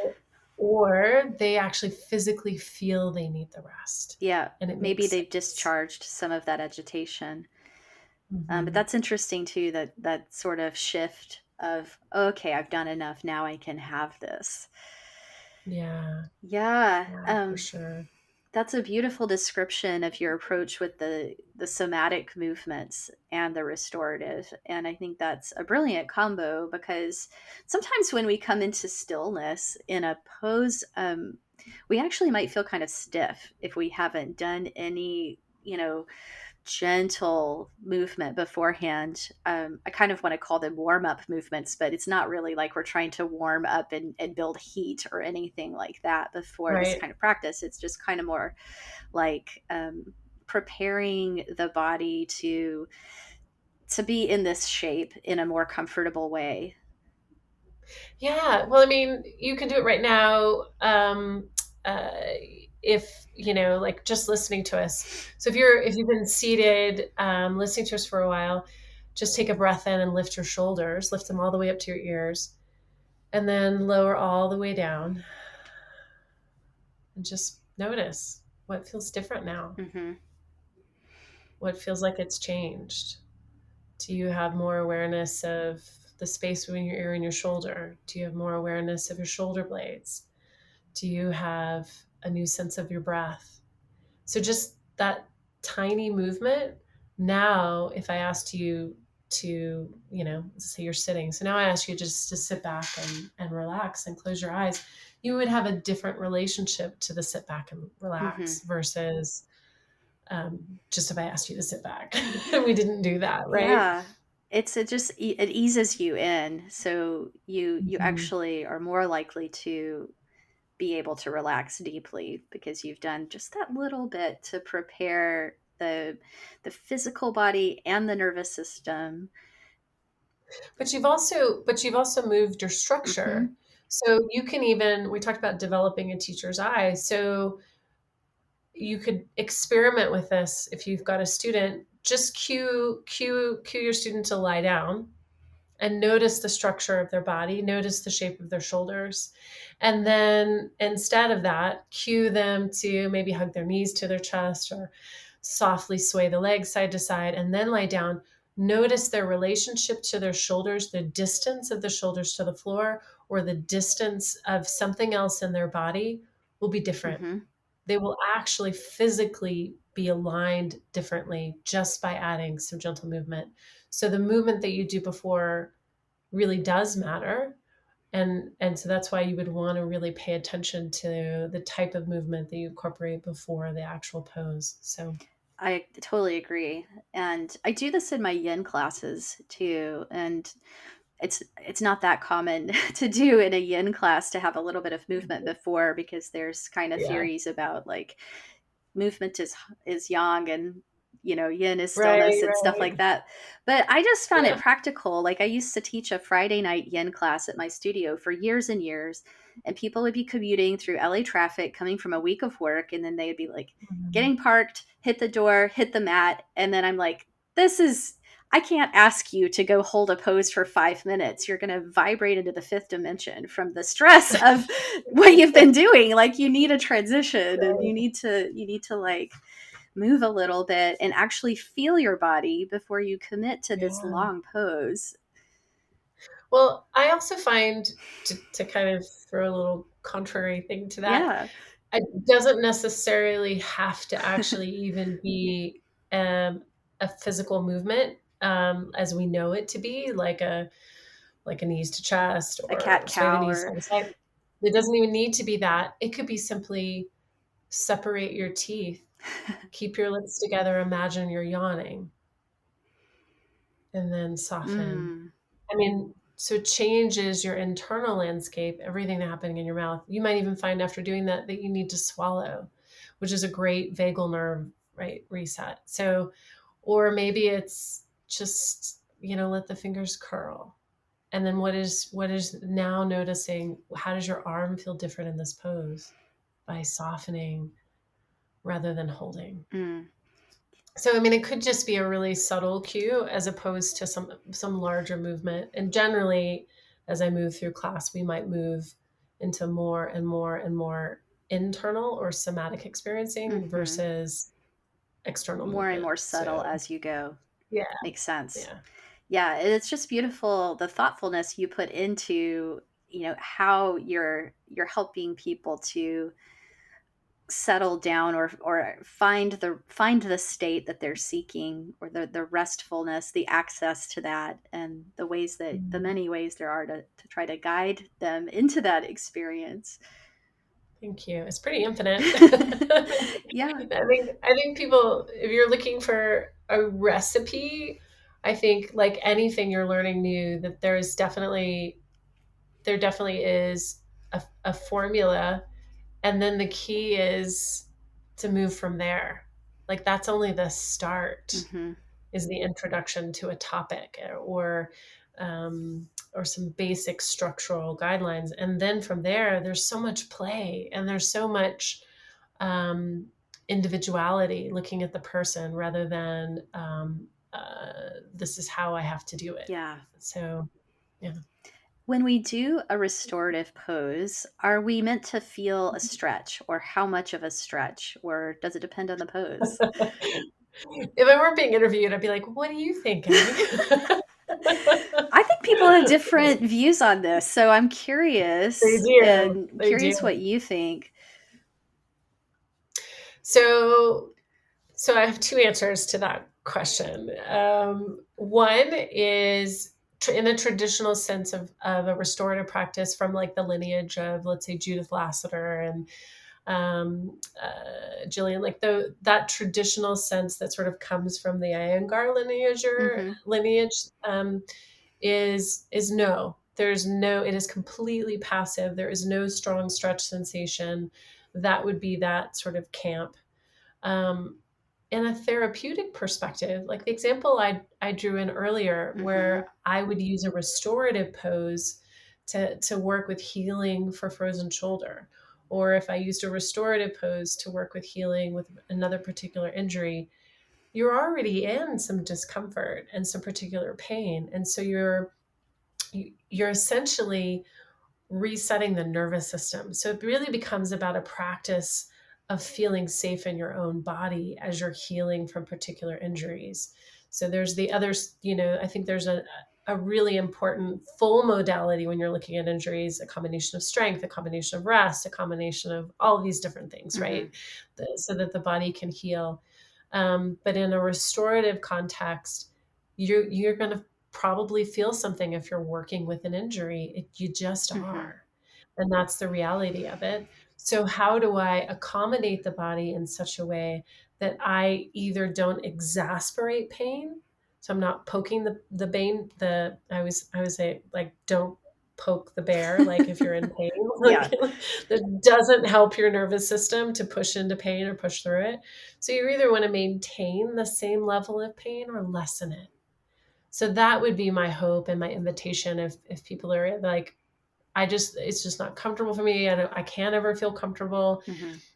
they actually physically feel they need the rest. Yeah. And it Maybe makes they've sense. discharged some of that agitation. But Mhm. that's interesting too, that sort of shift of, okay, I've done enough. Now I can have this. Yeah, Yeah. yeah, for sure. That's a beautiful description of your approach with the somatic movements and the restorative. And I think that's a brilliant combo, because sometimes when we come into stillness in a pose, we actually might feel kind of stiff if we haven't done any, gentle movement beforehand. I kind of want to call them warm up movements, but it's not really like we're trying to warm up and build heat or anything like that before this Right. kind of practice. It's just kind of more like preparing the body to be in this shape in a more comfortable way. Yeah, well, I mean, you can do it right now. Uh, if like just listening to us. So if you've been seated, listening to us for a while, just take a breath in and lift your shoulders, lift them all the way up to your ears, and then lower all the way down, and just notice what feels different now. Mm-hmm. What feels like it's changed. Do you have more awareness of the space between your ear and your shoulder? Do you have more awareness of your shoulder blades? Do you have a new sense of your breath? So just that tiny movement. Now, if I asked you to, let's say you're sitting. So now I ask you just to sit back and relax and close your eyes. You would have a different relationship to the sit back and Mm-hmm. relax versus just if I asked you to sit back. We didn't do that, right? Yeah. It just it eases you in, so you Mhm. actually are more likely to be able to relax deeply because you've done just that little bit to prepare the physical body and the nervous system. But you've also moved your Hmm. structure. So you can even, we talked about developing a teacher's eye. So you could experiment with this if you've got a student. Just cue your student to lie down and notice the structure of their body, notice the shape of their shoulders. And then instead of that, cue them to maybe hug their knees to their chest, or softly sway the legs side to side, and then lie down. Notice their relationship to their shoulders, the distance of the shoulders to the floor, or the distance of something else in their body will be different. Hmm. They will actually physically be aligned differently just by adding some gentle movement. So the movement that you do before really does matter. And so that's why you would want to really pay attention to the type of movement that you incorporate before the actual pose. So I totally agree. And I do this in my yin classes too. And it's not that common to do in a yin class to have a little bit of movement before, because there's kind of yeah, theories about like movement is yang, and yin is stillness right, and stuff like right, that. But I just found it yeah. practical. Like, I used to teach a Friday night yin class at my studio for years and years, and people would be commuting through LA traffic coming from a week of work, and then they'd be like Mhm. getting parked, hit the door, hit the mat, and then I'm like, this is I can't ask you to go hold a pose for 5 minutes. You're going to vibrate into the fifth dimension from the stress of what you've been doing. Like, you need a transition, and you need to like move a little bit and actually feel your body before you commit to this Yeah. long pose. Well, I also find, to kind of throw a little contrary thing to that, Yeah. it doesn't necessarily have to actually even be a physical movement, as we know it to be, like a knees to chest A or cat sway the cow knees or side to side. It doesn't even need to be that. It could be simply separate your teeth, keep your lips together, imagine you're yawning, and then soften. mm, I mean, so it changes your internal landscape, everything that's happening in your mouth. You might even find after doing that that you need to swallow, which is a great vagal nerve, right, reset. So, or maybe it's just, let the fingers curl. And then what is now noticing, how does your arm feel different in this pose by softening rather than holding? mm, So, I mean, it could just be a really subtle cue as opposed to some larger movement. And generally, as I move through class, we might move into more and more and more internal or somatic experiencing hmm versus external more and movement. more subtle So, as you go. yeah, Makes sense. yeah. Yeah, it's just beautiful, the thoughtfulness you put into how you're helping people to settle down, or find the state that they're seeking, or the restfulness, the access to that, and the Mm, many ways there are to try to guide them into that experience. thank you. It's pretty infinite. Yeah. I think people, if you're looking for a recipe, I think like anything you're learning new, that there definitely is a formula, and then the key is to move from there. Like that's only the start, Hmm. is the introduction to a topic, or some basic structural guidelines, and then from there there's so much play and there's so much um, individuality, looking at the person rather than this is how I have to do it. Yeah. So yeah. When we do a restorative pose, are we meant to feel a stretch, or how much of a stretch, or does it depend on the pose? If I weren't being interviewed, I'd be like, what do you think, Abby? I think people have different views on this, so I'm They curious, do. and They curious do. what you think. So, so I have two answers to that question. One is in the traditional sense of a restorative practice from like the lineage of, let's say, Judith Lassiter and Jillian, like that traditional sense that sort of comes from the Iyengar Hmm. lineage, is no. There's no. It is completely passive. There is no strong stretch sensation. That would be that sort of camp. Um, in a therapeutic perspective, like the example I drew in earlier, Hmm. where I would use a restorative pose to work with healing for frozen shoulder, or if I used a restorative pose to work with healing with another particular injury, you're already in some discomfort and some particular pain, and so you're essentially resetting the nervous system. So it really becomes about a practice of feeling safe in your own body as you're healing from particular injuries. So there's the others, I think there's a really important full modality when you're looking at injuries, a combination of strength, a combination of rest, a combination of all of these different things, Hmm. right? So that the body can heal. But in a restorative context, you're going to probably feel something if you're working with an injury. You just are. And that's the reality of it. So how do I accommodate the body in such a way that I either don't exasperate pain? So I'm not poking the pain, I always say, like, don't poke the bear, like if you're in pain, Yeah. like that doesn't help your nervous system to push into pain or push through it. So you either want to maintain the same level of pain or lessen it. So that would be my hope and my invitation if people are like, it's just not comfortable for me. I can't ever feel comfortable.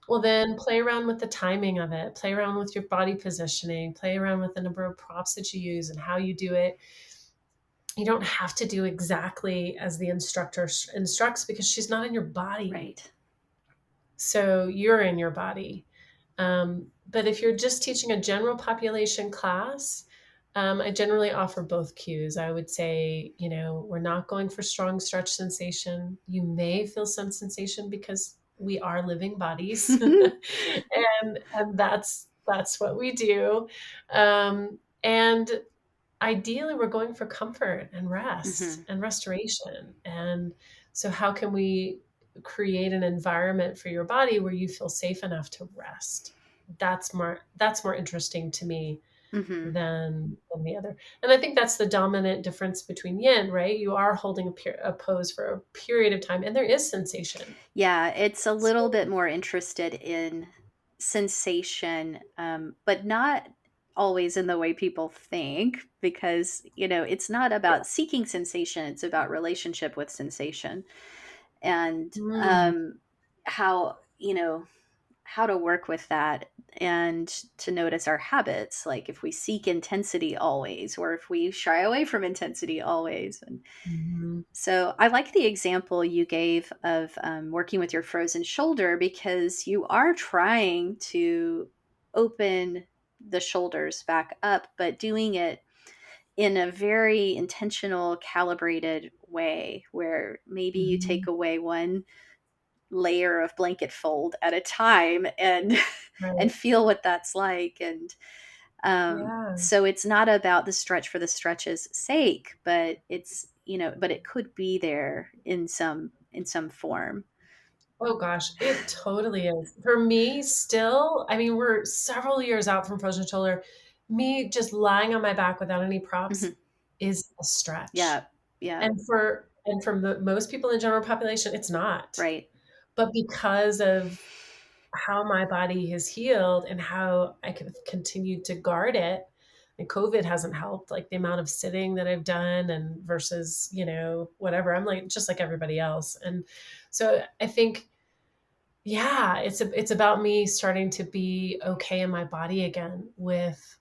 Well, then play around with the timing of it, play around with your body positioning, play around with the number of props that you use and how you do it. You don't have to do exactly as the instructor instructs because she's not in your body. Right. So you're in your body. But if you're just teaching a general population class, I generally offer both cues. I would say, we're not going for strong stretch sensation. You may feel some sensation because we are living bodies, and that's what we do. And ideally, we're going for comfort and rest and restoration. And so, how can we create an environment for your body where you feel safe enough to rest? That's more interesting to me than the other. And I think that's the dominant difference between yin, right? You are holding a pose for a period of time and there is sensation. Yeah, it's a little bit more interested in sensation, but not always in the way people think, because, it's not about seeking sensation, it's about relationship with sensation. And how, how to work with that and to notice our habits, like if we seek intensity always or if we shy away from intensity always. And so I like the example you gave of working with your frozen shoulder, because you are trying to open the shoulders back up, but doing it in a very intentional, calibrated way where maybe you take away one layer of blanket fold at a time and and feel what that's like. And so it's not about the stretch for the stretch's sake, but it's, but it could be there in some form. Oh gosh, it totally is. For me, still, I mean, we're several years out from frozen shoulder. Me just lying on my back without any props is a stretch. Yeah. Yeah. And for most people in the general population, it's not. Right. But because of how my body has healed and how I can continue to guard it, and COVID hasn't helped, like the amount of sitting that I've done and versus, whatever, I'm like, just like everybody else. And so I think, yeah, it's about me starting to be okay in my body again with,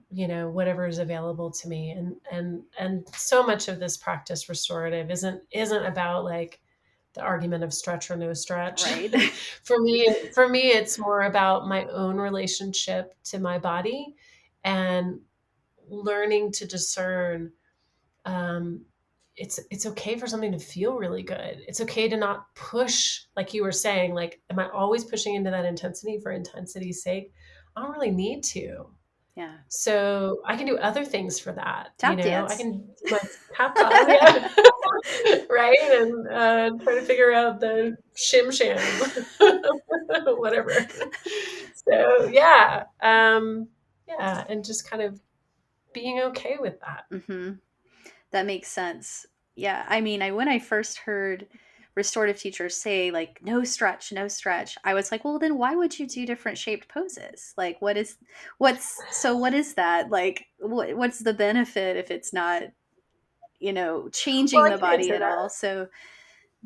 whatever is available to me. And so much of this practice restorative isn't about like the argument of stretch or no stretch. Right. For me, it's more about my own relationship to my body and learning to discern. It's okay for something to feel really good. It's okay to not push, like you were saying, like, am I always pushing into that intensity for intensity's sake? I don't really need to. Yeah. So I can do other things for that. Tap I dance. can do my tap dance, yeah. Right? And try to figure out the shim sham, whatever. So yeah. Yeah. And just kind of being okay with that. That makes sense. Yeah. I mean, when I first heard restorative teachers say like, no stretch, no stretch, I was like, well, then why would you do different shaped poses? Like, what is that? Like, what's the benefit if it's not, changing the body at all? So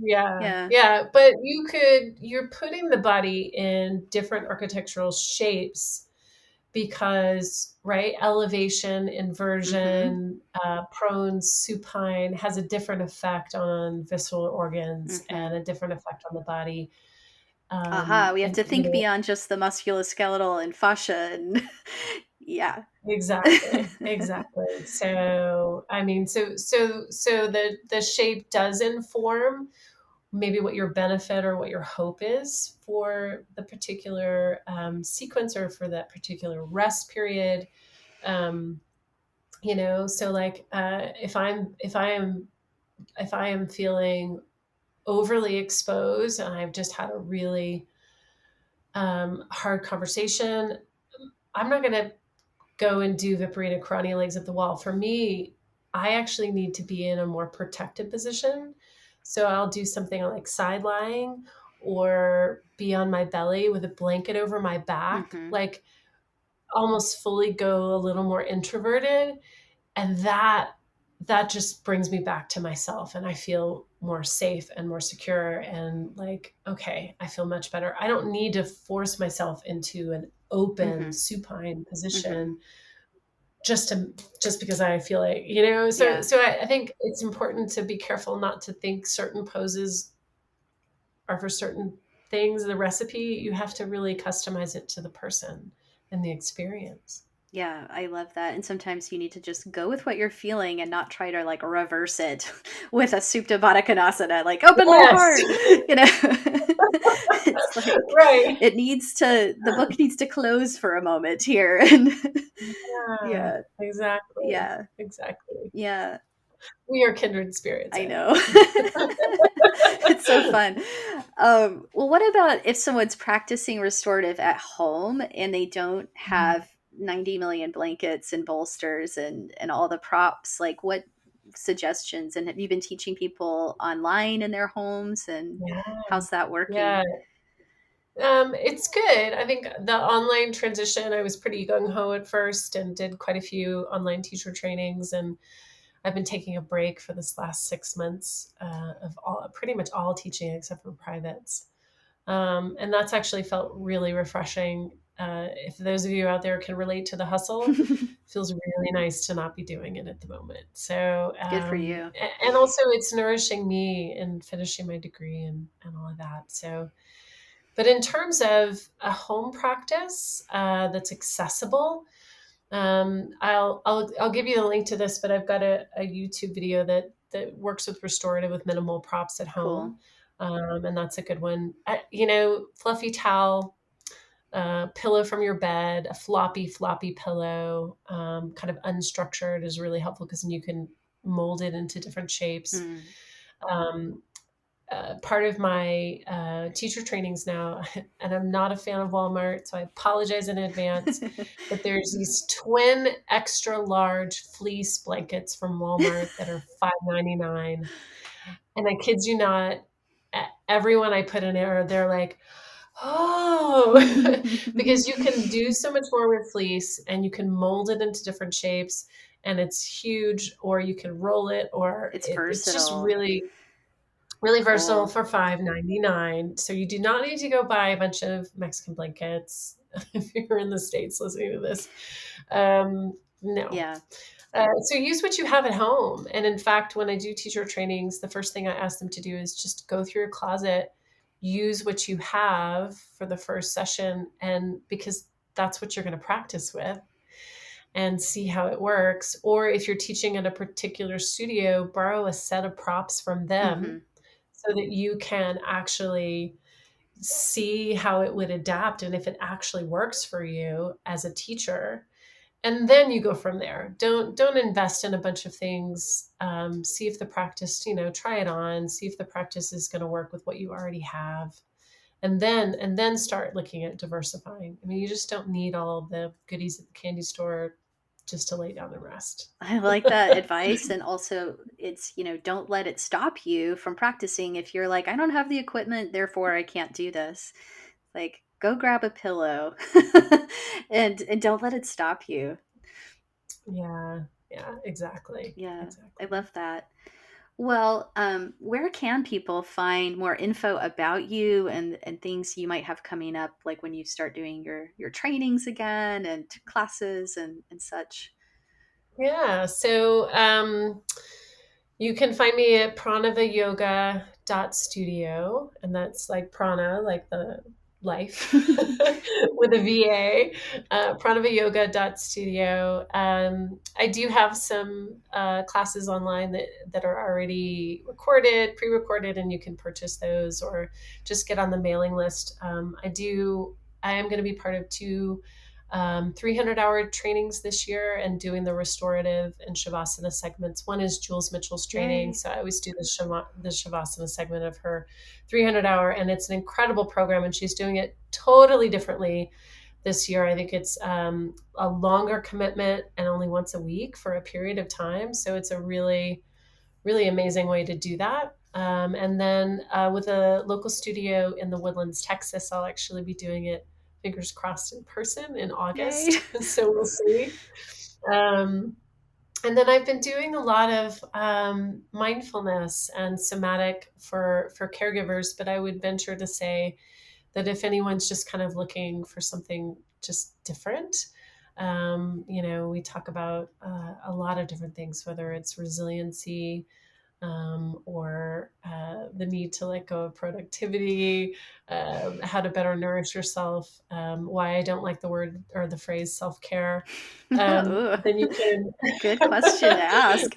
yeah. But you're putting the body in different architectural shapes because, right, elevation, inversion, prone, supine has a different effect on visceral organs and a different effect on the body. We have to think beyond just the musculoskeletal and fascia and yeah. Exactly. So, I mean, so the shape does inform maybe what your benefit or what your hope is for the particular sequence or for that particular rest period. So like, if I am feeling overly exposed and I've just had a really hard conversation, I'm not going to go and do Viparita karate legs at the wall. For me, I actually need to be in a more protected position. So I'll do something like side lying or be on my belly with a blanket over my back, Mm-hmm. like almost fully go a little more introverted. And that just brings me back to myself, and I feel more safe and more secure and like, okay, I feel much better. I don't need to force myself into an open Mm-hmm. supine Mm-hmm. position just because I feel like, Yeah. so I think it's important to be careful not to think certain poses are for certain things. The recipe, you have to really customize it to the person and the experience. Yeah, I love that. And sometimes you need to just go with what you're feeling and not try to like reverse it with a Supta Baddha Konasana, like open my Yes. heart. It's like Right. the book needs to close for a moment here. And Yeah, yeah, exactly. yeah, Exactly. yeah, We are kindred spirits, I eh? know. It's so fun. Well, what about if someone's practicing restorative at home and they don't have 90 million blankets and bolsters and all the props? Like, what suggestions? And have you been teaching people online in their homes? And Yeah. how's that working? Yeah. It's good. I think the online transition, I was pretty gung ho at first and did quite a few online teacher trainings. And I've been taking a break for this last 6 months of pretty much all teaching except for privates. And that's actually felt really refreshing. If those of you out there can relate to the hustle, it feels really nice to not be doing it at the moment. So, Good for you. and also it's nourishing me and finishing my degree and all of that. So, but in terms of a home practice that's accessible, I'll give you the link to this, but I've got a YouTube video that works with restorative with minimal props at Cool. home, and that's a good one. Fluffy towel, pillow from your bed, a floppy pillow, kind of unstructured is really helpful because then you can mold it into different shapes. Mm. Um, Part of my teacher trainings now, and I'm not a fan of Walmart, so I apologize in advance, but there's these twin extra large fleece blankets from Walmart that are $5.99. And I kid you not, everyone I put in there, they're like, oh, because you can do so much more with fleece and you can mold it into different shapes and it's huge, or you can roll it, or It's it's just versatile. really versatile Cool. for $5.99. So you do not need to go buy a bunch of Mexican blankets if you're in the States listening to this. No. Yeah. So use what you have at home. And in fact, when I do teacher trainings, the first thing I ask them to do is just go through your closet, use what you have for the first session, and because that's what you're going to practice with and see how it works. Or if you're teaching at a particular studio, borrow a set of props from Hmm. them so that you can actually see how it would adapt and if it actually works for you as a teacher, and then you go from there. Don't invest in a bunch of things. See if the practice, try it on, see if the practice is going to work with what you already have, and then start looking at diversifying. I mean, you just don't need all the goodies at the candy store just to lay down and rest. I like that advice. And also, it's, don't let it stop you from practicing. If you're like, I don't have the equipment, therefore I can't do this. Like, go grab a pillow and don't let it stop you. Yeah, yeah, exactly, Yeah, I exactly. love that. Well, where can people find more info about you and things you might have coming up, like when you start doing your trainings again and classes and such? Yeah, so you can find me at pranavayoga.studio, and that's like prana, like the life with a VA, pranavayoga.studio. I do have some classes online that are already pre-recorded, and you can purchase those or just get on the mailing list. I am going to be part of two 300-hour trainings this year and doing the restorative and Shavasana segments. One is Jules Mitchell's training. Yay. So I always do the Shavasana segment of her 300-hour, and it's an incredible program, and she's doing it totally differently this year. I think it's a longer commitment and only once a week for a period of time. So it's a really, really amazing way to do that. And then with a local studio in the Woodlands, Texas, I'll actually be doing it, fingers crossed, in person in August. Yay. So we'll see. And then I've been doing a lot of mindfulness and somatic for caregivers, but I would venture to say that if anyone's just kind of looking for something just different, we talk about a lot of different things, whether it's resiliency, or the need to let go of productivity, how to better nourish yourself, why I don't like the word or the phrase self-care, Ooh, then you can... good question to ask.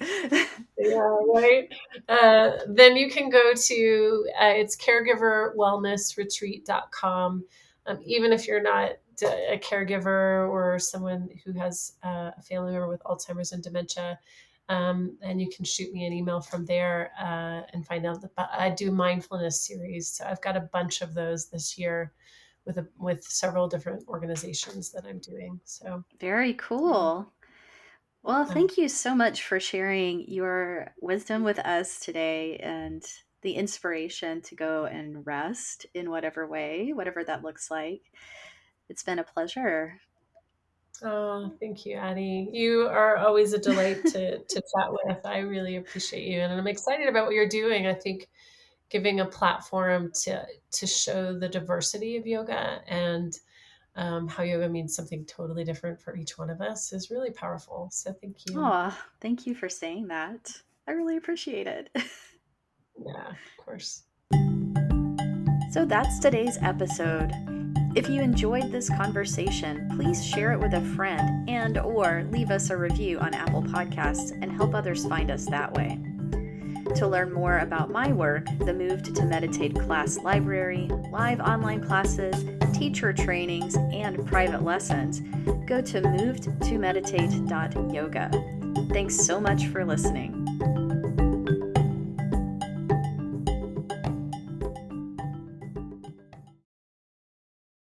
Yeah, right. Then you can go to, it's caregiverwellnessretreat.com. Even if you're not a caregiver or someone who has a family member with Alzheimer's and dementia, and you can shoot me an email from there and find out. I do mindfulness series. So I've got a bunch of those this year with several different organizations that I'm doing. So Very cool. Well, thank you so much for sharing your wisdom with us today and the inspiration to go and rest in whatever way, whatever that looks like. It's been a pleasure. Oh, thank you, Addie. You are always a delight to chat with. I really appreciate you. And I'm excited about what you're doing. I think giving a platform to show the diversity of yoga and how yoga means something totally different for each one of us is really powerful. So thank you. Oh, thank you for saying that. I really appreciate it. Yeah, of course. So that's today's episode. If you enjoyed this conversation, please share it with a friend or leave us a review on Apple Podcasts and help others find us that way. To learn more about my work, the Moved to Meditate class library, live online classes, teacher trainings, and private lessons, go to movedtomeditate.yoga. Thanks so much for listening.